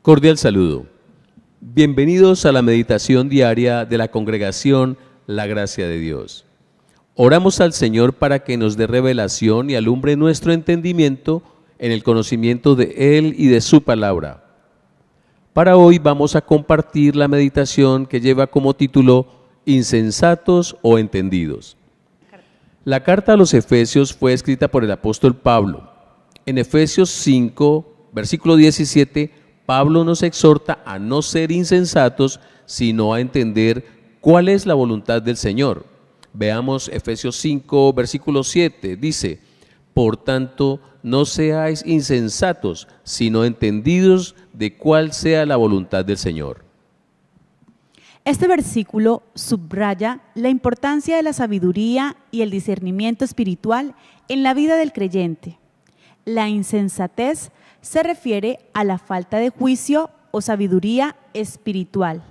Cordial saludo. Bienvenidos a la meditación diaria de la congregación La Gracia de Dios. Oramos al Señor para que nos dé revelación y alumbre nuestro entendimiento en el conocimiento de Él y de su palabra. Para hoy vamos a compartir la meditación que lleva como título Insensatos o entendidos. La carta a los Efesios fue escrita por el apóstol Pablo. En Efesios 5, versículo 17, Pablo nos exhorta a no ser insensatos, sino a entender cuál es la voluntad del Señor. Veamos Efesios 5, versículo 7, dice: por tanto, no seáis insensatos, sino entendidos de cuál sea la voluntad del Señor. Este versículo subraya la importancia de la sabiduría y el discernimiento espiritual en la vida del creyente. La insensatez se refiere a la falta de juicio o sabiduría espiritual.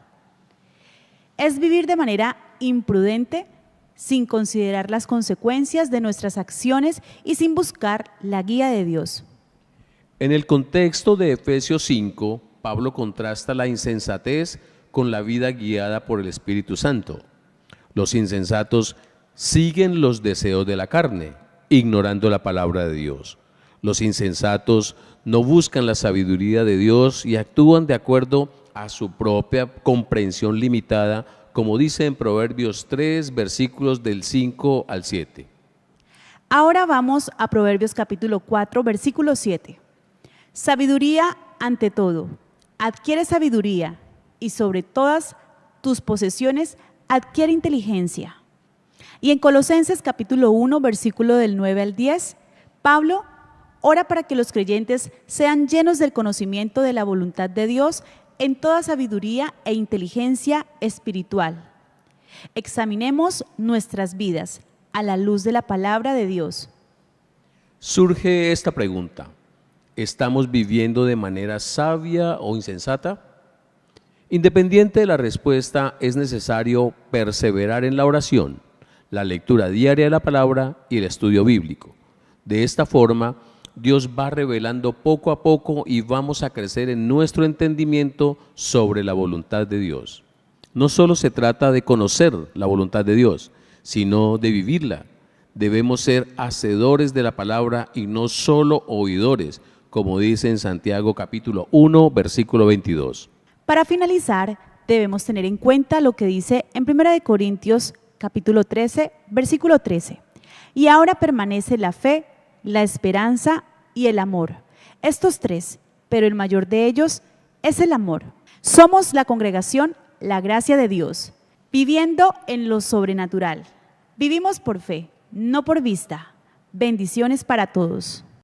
Es vivir de manera imprudente, sin considerar las consecuencias de nuestras acciones y sin buscar la guía de Dios. En el contexto de Efesios 5, Pablo contrasta la insensatez con la vida guiada por el Espíritu Santo. Los insensatos siguen los deseos de la carne, ignorando la palabra de Dios. Los insensatos no buscan la sabiduría de Dios y actúan de acuerdo a su propia comprensión limitada, como dice en Proverbios 3, versículos del 5 al 7. Ahora vamos a Proverbios capítulo 4, versículo 7. Sabiduría ante todo, adquiere sabiduría, y sobre todas tus posesiones adquiere inteligencia. Y en Colosenses capítulo 1, versículo del 9 al 10, Pablo ora para que los creyentes sean llenos del conocimiento de la voluntad de Dios en toda sabiduría e inteligencia espiritual. Examinemos nuestras vidas a la luz de la palabra de Dios. Surge esta pregunta: ¿estamos viviendo de manera sabia o insensata? Independiente de la respuesta, es necesario perseverar en la oración, la lectura diaria de la palabra y el estudio bíblico. De esta forma, Dios va revelando poco a poco y vamos a crecer en nuestro entendimiento sobre la voluntad de Dios. No solo se trata de conocer la voluntad de Dios, sino de vivirla. Debemos ser hacedores de la palabra y no solo oidores, como dice en Santiago capítulo 1, versículo 22. Para finalizar, debemos tener en cuenta lo que dice en 1 Corintios capítulo 13, versículo 13. Y ahora permanece la fe, la esperanza y el amor. Estos tres, pero el mayor de ellos es el amor. Somos la congregación La Gracia de Dios, viviendo en lo sobrenatural. Vivimos por fe, no por vista. Bendiciones para todos.